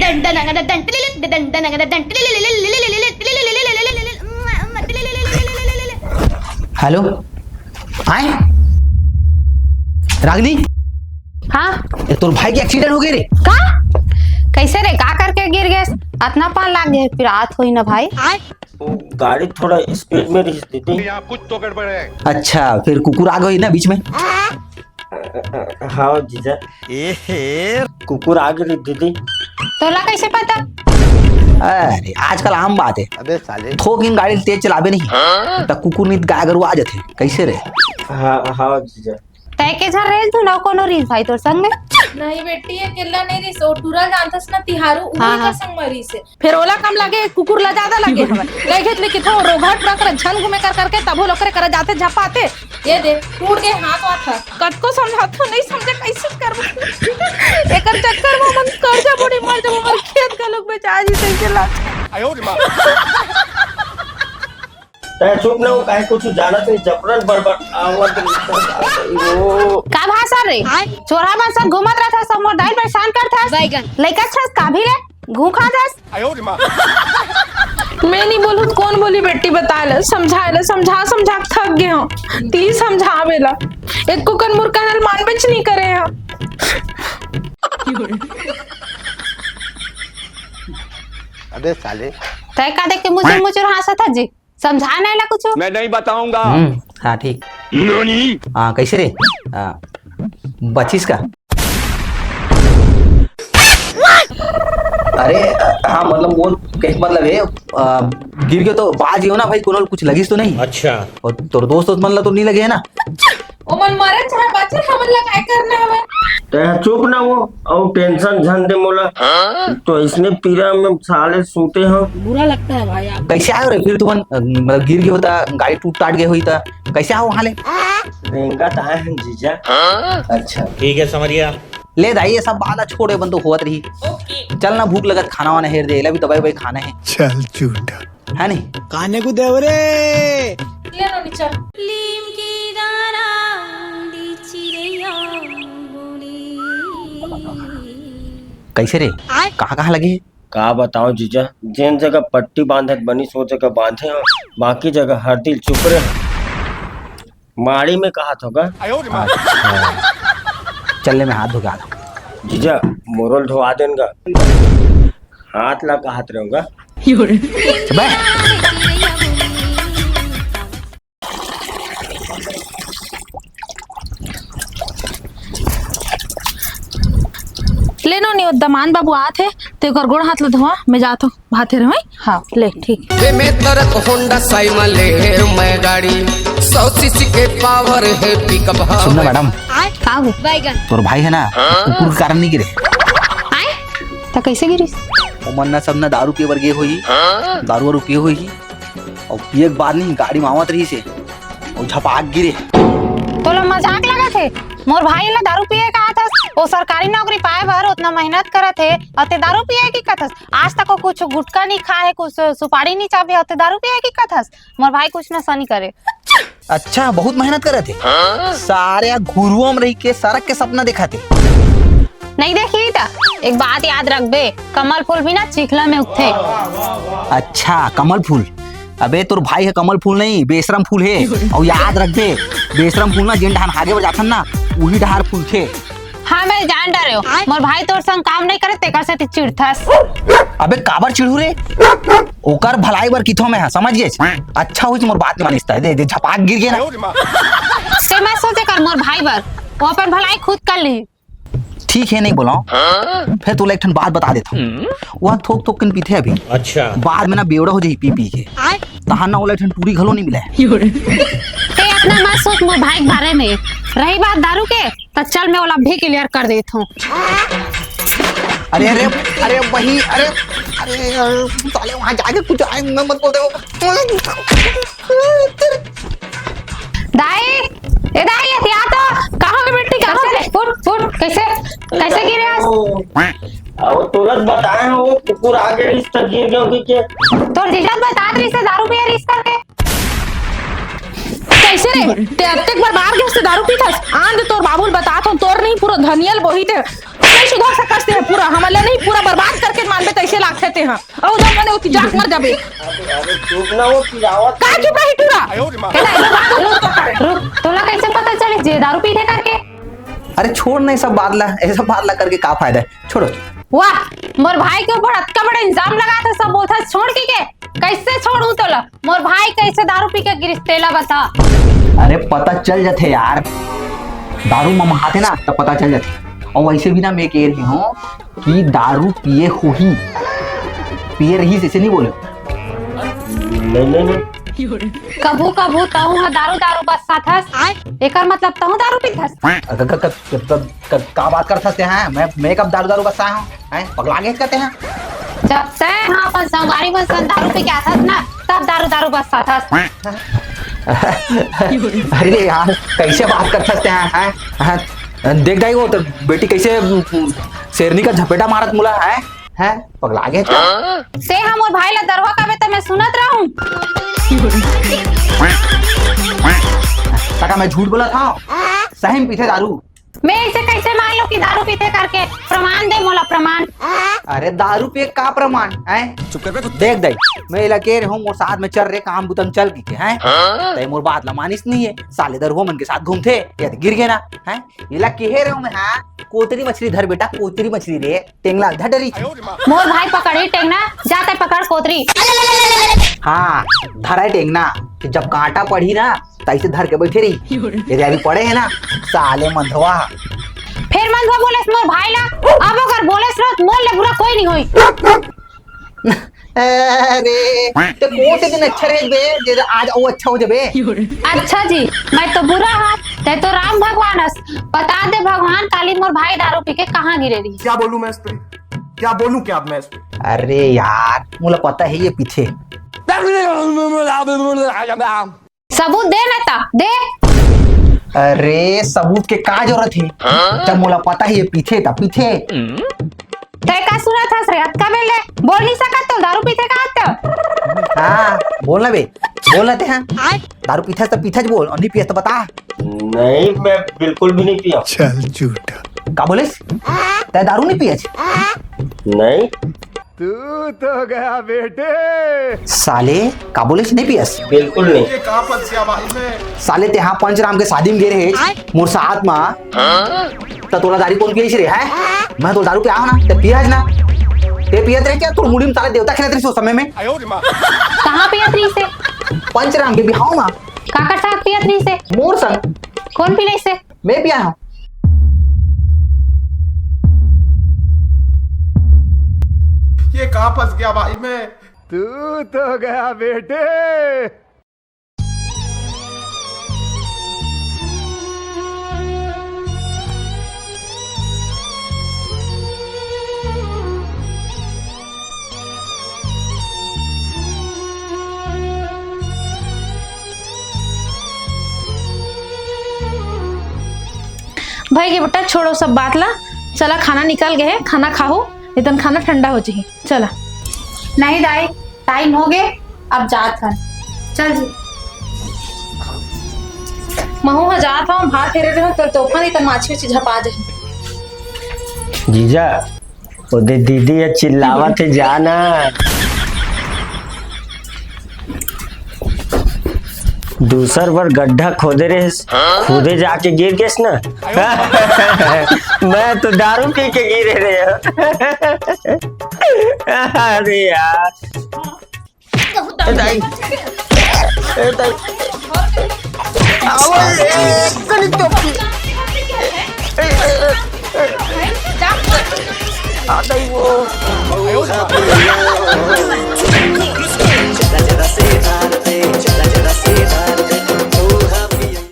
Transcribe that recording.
Hello आए रागनी। हाँ तोर भाई के एक्सीडेंट हो गए रे। का कैसे रे का करके गिर गए? इतना पान लाग गए फिर रात हुई ना भाई। गाड़ी थोड़ा स्पीड में रही थी। यहाँ कुछ तो गड़बड़ है। अच्छा फिर कुकुर आ गई ना बीच में। हाँ जीजा कुकुर आ गई दीदी। तोला कैसे पता? अरे आजकल आम बात है। अबे साले थोक इन गाड़ी तेज चलाबे नहीं तो कुकुर नहीं गाय गरु आ जाते कैसे रे। हाँ जीजा तय के झर रेल तू ना कोनो रील भाई तोर संग में। नहीं बेटी ये केला नहीं रही सो टूरा जानतस ना तिहारू उही हाँ, का हाँ। संग मरी से फिर ओला कम लगे कुकुर ला ज्यादा लगे हवे गए खेत में किथो रोघट पूरा कर झन घूमे कर करके तबो लोकरे कर जाते झपाते ये दे टूट के हाथ वाथ कट को समझातो नहीं समझे कैसे करबो एकर चक्कर में मन कर्जा बड़ी मर जब हमर खेत का लोग बेचा जी कैसे ला आयो रे माँ। तय चुप ना हो काहे कुछ जाना तो जबरन बड़बड़ आवाज वो का भाषा रे चोरा में सब घूमत रहता सब मोर दाई परेशान करता बैगन लइका छस का भी ले घू खा जास। आयो रे माँ। मैं नहीं बोलू तो कौन बोली बेटी बता ले समझा समझा थक गए हो ती समझावेला एक को कन मुर्का नल मान बेच नहीं करे हैं अबे साले तय का देख के मुझे हंसा था जी समझा नहीं ला कुछ। मैं नहीं बताऊंगा। हाँ ठीक। हाँ कैसे रे बचिस का। अरे हाँ मतलब वो कैसे मतलब है गिर गए तो बाज ही हो ना भाई कोनो कुछ लगिस तो नहीं। अच्छा और तोर दोस्त मतलब तो नहीं लगे है ना। ओ मन मारे चाहे बच्चे हमन ला काय करना हवे तय चुप ना हो और टेंशन झन दे मोला तो इसने पीरा में साले सूते हो। बुरा लगता है भाई आप कैसे आयो रे फिर तुम मतलब गिर गए होता गाड़ी टूट टाट गई हुई था कैसे आओ वहाँ ले। रेंगा तो है जीजा। अच्छा ठीक है समझ गया। ले दाई ये सब बात छोड़े बंद होत रही। चल ना भूख लगत खाना वाना हेर दे भी दवाई खाना है। चल झूठा है नहीं खाने को देव रे। ले लो नीचे कैसे रे कहाँ लगे है? का बताओ जीजा जिन जगह पट्टी बांधत बनी सो जगह बांधे हो बाकी जगह हर दिल चुप रहे माड़ी में कहा होगा। आयो रे माँ। चलने में हाथ धो के आ रहा जीजा मोरल धोआ देगा हाथ ला का हाथ रहूंगा। ले नो नहीं दमान बाबू आते ते कर गोड़ हाथ लो धोआ मैं जातो भाते रहे हाँ ले ठीक वे में तरक होंडा साइमा ले मैं गाड़ी 100 सीसी के पावर है पिकअप। सुनना मैडम का हो बैगन तोर भाई है ना कुकुर के कारण नहीं गिरे। आए तो कैसे गिरी? मन ना सब ना दारू पिए बर गए हुई दारू वारू पिए हुई और पिए के बाद नहीं गाड़ी में आवत रही से और झपाक गिरे। तो लो मजाक लगा थे मोर भाई ला दारू पिए का था वो सरकारी नौकरी पाए भर उतना मेहनत करे थे और ते दारू पिए की कथस आज तक को कुछ गुटखा नहीं खाए कुछ सुपारी नहीं चाबे और ते दारू पिए की कथस मोर भाई कुछ नशा नहीं करे। अच्छा बहुत मेहनत करे थे सारे घुरुओं में रह के सड़क के सपना देखा थे नहीं देखी था एक बात याद रख बे कमल फूल भी ना चिखला में उगते। अच्छा कमल फूल अबे तोर भाई है कमल फूल नहीं बेशरम फूल है और याद रख दे बेशरम फूल ना जिन डहार आगे बजाथन ना वही डहार फूल थे। हाँ मैं जान डरे हो मोर भाई तोर संग काम नहीं करे तेकर से ते चिढ़थस। अबे काबर चिढ़ू रे ओकर भलाई बर किथो में है समझ गए। अच्छा हुई मोर बात मानिस दे दे झपाक गिर गया आयो रे माँ। ते मैं सोचे कर मोर भाई बर वो अपन भलाई खुद कर ली। ठीक है नहीं बोला फिर तू एक बात बता देता हूँ वहाँ थोक थोक के पीते अभी। अच्छा बाद में ना बेवड़ा हो जाए पी पी के तहां ना पूरी घलो नहीं मिला ते अपना मत सोच मोर भाई के बारे में रही बात दारू के तो चल मैं ओला भी क्लियर कर देता हूँ। अरे अरे अरे वही अरे अरे साले वहाँ जाके कुछ आए मत बोलते हो। दाई ए दाई ये तो कहाँ है बेटी कहाँ से फुट कैसे कैसे गिरे आज? और तुरंत बताए हो वो कुकुर आगे इस तक गिर गया कि क्या तो रिजल्ट बता रही से दारू पिए रिस करके कैसे रे ते अत्तेक बार बाहर गए से दारू पीथस आंध तोर बाबूल बता तो तोर नहीं पूरा धनियल बोही ते नहीं सुधार सकते पूरा हमले नहीं पूरा बर्बाद करके मान ते हां औ जा मने उती जाक मर जाबे अरे चुप ना हो पिलावत का चुप रही टूरा रुक तोला कैसे पता चले जे दारू पीते करके? अरे छोड़ नहीं सब बादला, ऐसा बादला करके का फायदा है, छोड़ो। वाह मोर भाई के ऊपर अतका बड़ा इल्जाम लगा था, सब बोलता छोड़ के कैसे छोड़ू तोला? मोर भाई कैसे दारू पी के गिरस्तेला बता। अरे पता चल जाते यार, दारू मम खाते ना तब पता चल जाते। और वैसे भी ना मैं कह रही हूँ कि दारू पिए हो ही, पिए रही से नहीं बोले। नहीं कबू कबू तहु हा दारू दारू बस साथस, एकर मतलब तहु दारू पीथस। का बात कर सकते हैं? मैं कब दारू दारू बसा हूँ? पगला गए कहते हैं। जब से हाँ अपन संगारी में सन दारू पी के आथस ना, तब दारू दारू बस साथस। अरे यार कैसे बात कर सकते हैं? देख जाई वो तो बेटी कैसे शेरनी का झपेटा मारत मुला है पगला गए से हम और भाई ला दरवा का तो मैं सुनत रहूं। सका मैं झूठ बोला था, सही में पीते दारू। मैं इसे कैसे मान लो कि दारू पीते करके? प्रमाण दे मोला प्रमाण। अरे दारू पे का प्रमाण है? देख दई मैं इला कह रहा हूँ मोर साथ में चल रहे काम बुतम चल के हैं तय मोर बात ला मानिस नहीं है। साले दरहो मन के साथ घूमते या गिर गए ना हैं। इला कह रहा हूँ मैं हाँ कोतरी मछली धर बेटा, कोतरी मछली रे टेंगला धडरी। मोर भाई पकड़ी टेंगना, जाते पकड़ कोतरी। हाँ धरा टेंगना, जब कांटा पड़ी ना तैसे धर के बैठे रही। ये अभी पड़े है ना साले मंधवा। फिर मंधवा बोले मोर भाई ला, अब अगर बोले तो मोल ले बुरा कोई नहीं होई। अरे तो कौन से दिन अच्छा रहे बे जे आज वो अच्छा हो जाबे। अच्छा जी मैं तो बुरा हाथ ते तो राम भगवानस बता दे भगवान काली मोर भाई दारू पी के कहाँ गिरे रही। क्या बोलूं मैं इस पे, क्या बोलूं क्या मैं इस पे? अरे यार मुझे पता है ये पीछे। सबूत दे नेता दे। अरे सबूत के का जरूरत है जब मुझे पता है ये पीछे था पीछे। ते का सुना था श्रेयत का बेले बोल नहीं सका तो दारू पीते का आते। हाँ बोलना बे, बोल लेते हैं दारू पीछे तो पीछे बोल और नहीं पिया तो बता। नहीं मैं बिल्कुल भी नहीं पिया। चल झूठा। का बोलिस ते दारू नहीं पिया? नहीं तू तो गया बेटे। साले का बोलिस नहीं पियस? बिल्कुल नहीं। ये कहाँ फंस गया भाई मैं? साले ते हाँ पंचराम के शादी में गिरे है मोर साथ में तो तोला दारू कौन पियस रे है? मैं तो दारू पे आओ ना ते पियाज ना ते पियत रहे क्या? तोर मुड़ी में साले देवता खेलत रही सो समय में। कहाँ पियत रही से? पंचराम के बिहाव में। काकर साथ पियत रही से? मोर संग। कौन पिले से? मैं पिया हूँ। ये कहाँ फंस गया भाई मैं? तू तो गया बेटे। भाई के बेटा छोड़ो सब बात ला, चला खाना निकल गए है, खाना खाओ इतन खाना ठंडा हो जाए। चला नहीं दाई टाइम हो गए अब जात हन। चल जी महू जात हूँ भात फेरे रहे तो तोहफा नहीं तो माछी उछी झपा दे। जीजा ओदे दीदी ये चिल्लावत है जाना। दूसर बार गड्ढा खोदे रहे खुदे जाके गिर गए ना। मैं तो दारू पी के गिरे रहे। अरे यार जा